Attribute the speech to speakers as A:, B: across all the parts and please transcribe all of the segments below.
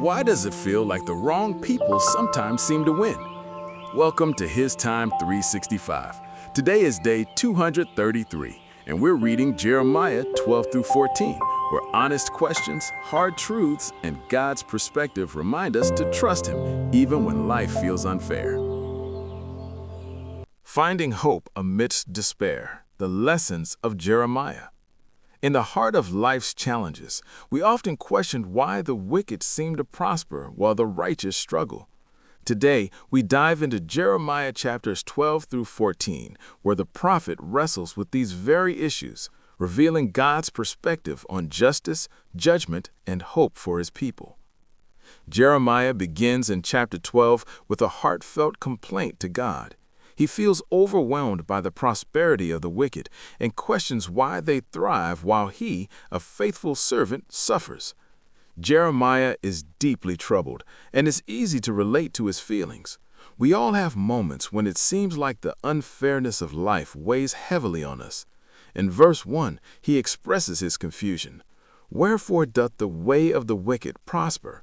A: Why does it feel like the wrong people sometimes seem to win? Welcome to HisTime365. Today is day 233, and we're reading Jeremiah 12 through 14, where honest questions, hard truths, and God's perspective remind us to trust Him even when life feels unfair. Finding hope amidst despair, the lessons of Jeremiah. In the heart of life's challenges, we often question why the wicked seem to prosper while the righteous struggle. Today, we dive into Jeremiah chapters 12 through 14, where the prophet wrestles with these very issues, revealing God's perspective on justice, judgment, and hope for His people. Jeremiah begins in chapter 12 with a heartfelt complaint to God. He feels overwhelmed by the prosperity of the wicked and questions why they thrive while he, a faithful servant, suffers. Jeremiah is deeply troubled, and it's easy to relate to his feelings. We all have moments when it seems like the unfairness of life weighs heavily on us. In verse 1, he expresses his confusion. Wherefore doth the way of the wicked prosper?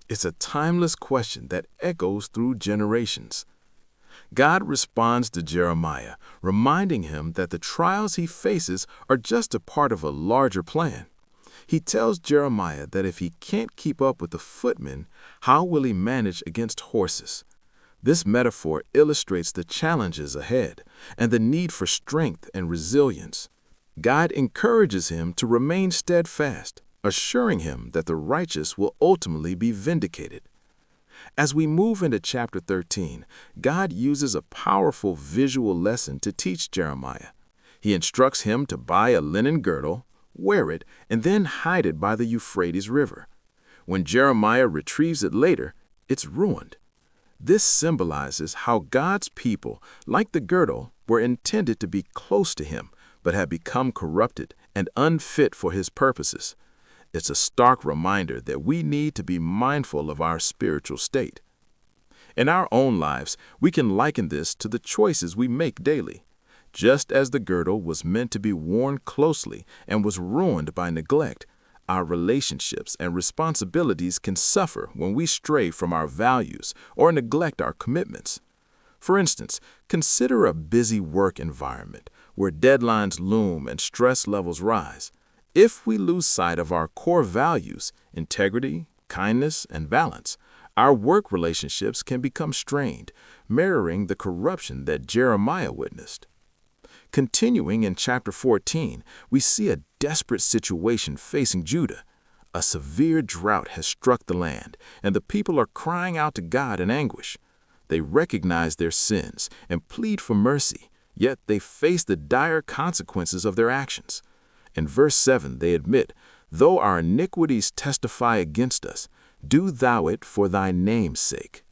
A: It's a timeless question that echoes through generations. God responds to Jeremiah, reminding him that the trials he faces are just a part of a larger plan. He tells Jeremiah that if he can't keep up with the footmen, how will he manage against horses? This metaphor illustrates the challenges ahead and the need for strength and resilience. God encourages him to remain steadfast, assuring him that the righteous will ultimately be vindicated. As we move into chapter 13, God uses a powerful visual lesson to teach Jeremiah. He instructs him to buy a linen girdle, wear it, and then hide it by the Euphrates River. When Jeremiah retrieves it later, it's ruined. This symbolizes how God's people, like the girdle, were intended to be close to Him, but have become corrupted and unfit for His purposes. It's a stark reminder that we need to be mindful of our spiritual state. In our own lives, we can liken this to the choices we make daily. Just as the girdle was meant to be worn closely and was ruined by neglect, our relationships and responsibilities can suffer when we stray from our values or neglect our commitments. For instance, consider a busy work environment where deadlines loom and stress levels rise. If we lose sight of our core values, integrity, kindness, and balance, our work relationships can become strained, mirroring the corruption that Jeremiah witnessed. Continuing in chapter 14, we see a desperate situation facing Judah. A severe drought has struck the land, and the people are crying out to God in anguish. They recognize their sins and plead for mercy, yet they face the dire consequences of their actions. In verse 7, they admit, "Though our iniquities testify against us, do thou it for thy name's sake."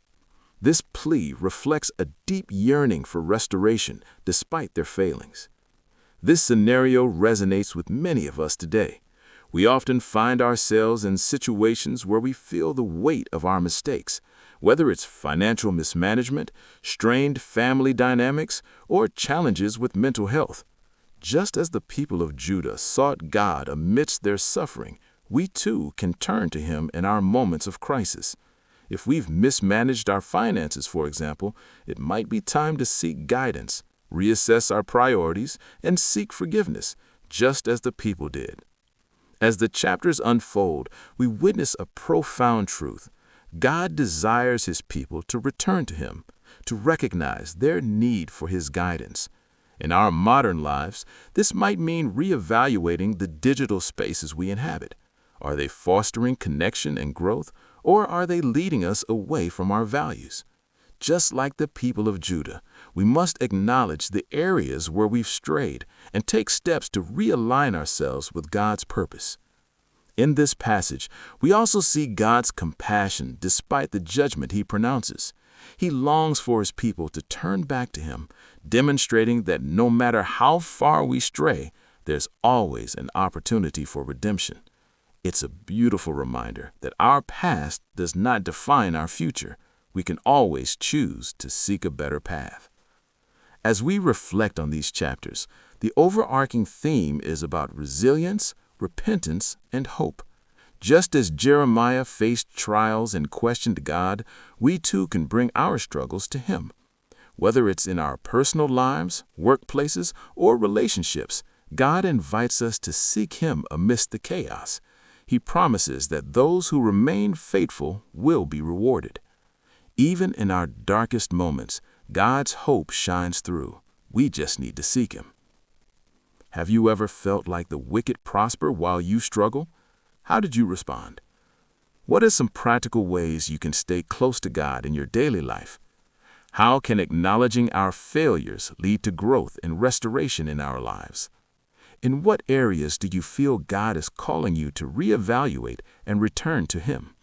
A: This plea reflects a deep yearning for restoration despite their failings. This scenario resonates with many of us today. We often find ourselves in situations where we feel the weight of our mistakes, whether it's financial mismanagement, strained family dynamics, or challenges with mental health. Just as the people of Judah sought God amidst their suffering, we too can turn to Him in our moments of crisis. If we've mismanaged our finances, for example, it might be time to seek guidance, reassess our priorities, and seek forgiveness, just as the people did. As the chapters unfold, we witness a profound truth. God desires His people to return to Him, to recognize their need for His guidance. In our modern lives, this might mean reevaluating the digital spaces we inhabit. Are they fostering connection and growth, or are they leading us away from our values? Just like the people of Judah, we must acknowledge the areas where we've strayed and take steps to realign ourselves with God's purpose. In this passage, we also see God's compassion despite the judgment He pronounces. He longs for His people to turn back to Him, demonstrating that no matter how far we stray, there's always an opportunity for redemption. It's a beautiful reminder that our past does not define our future. We can always choose to seek a better path. As we reflect on these chapters, the overarching theme is about resilience, repentance, and hope. Just as Jeremiah faced trials and questioned God, we too can bring our struggles to Him. Whether it's in our personal lives, workplaces, or relationships, God invites us to seek Him amidst the chaos. He promises that those who remain faithful will be rewarded. Even in our darkest moments, God's hope shines through. We just need to seek Him. Have you ever felt like the wicked prosper while you struggle? How did you respond? What are some practical ways you can stay close to God in your daily life? How can acknowledging our failures lead to growth and restoration in our lives? In what areas do you feel God is calling you to reevaluate and return to Him?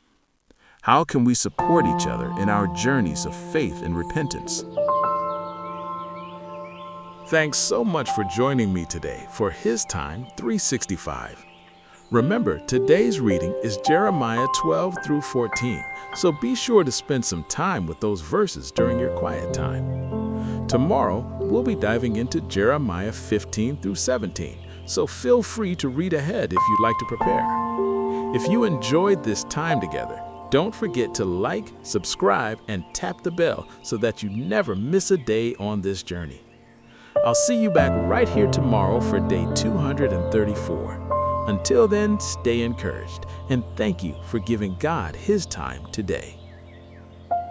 A: How can we support each other in our journeys of faith and repentance? Thanks so much for joining me today for HisTime365. Remember, today's reading is Jeremiah 12 through 14, so be sure to spend some time with those verses during your quiet time. Tomorrow, we'll be diving into Jeremiah 15 through 17, so feel free to read ahead if you'd like to prepare. If you enjoyed this time together, don't forget to like, subscribe, and tap the bell so that you never miss a day on this journey. I'll see you back right here tomorrow for day 234. Until then, stay encouraged, and thank you for giving God His time today.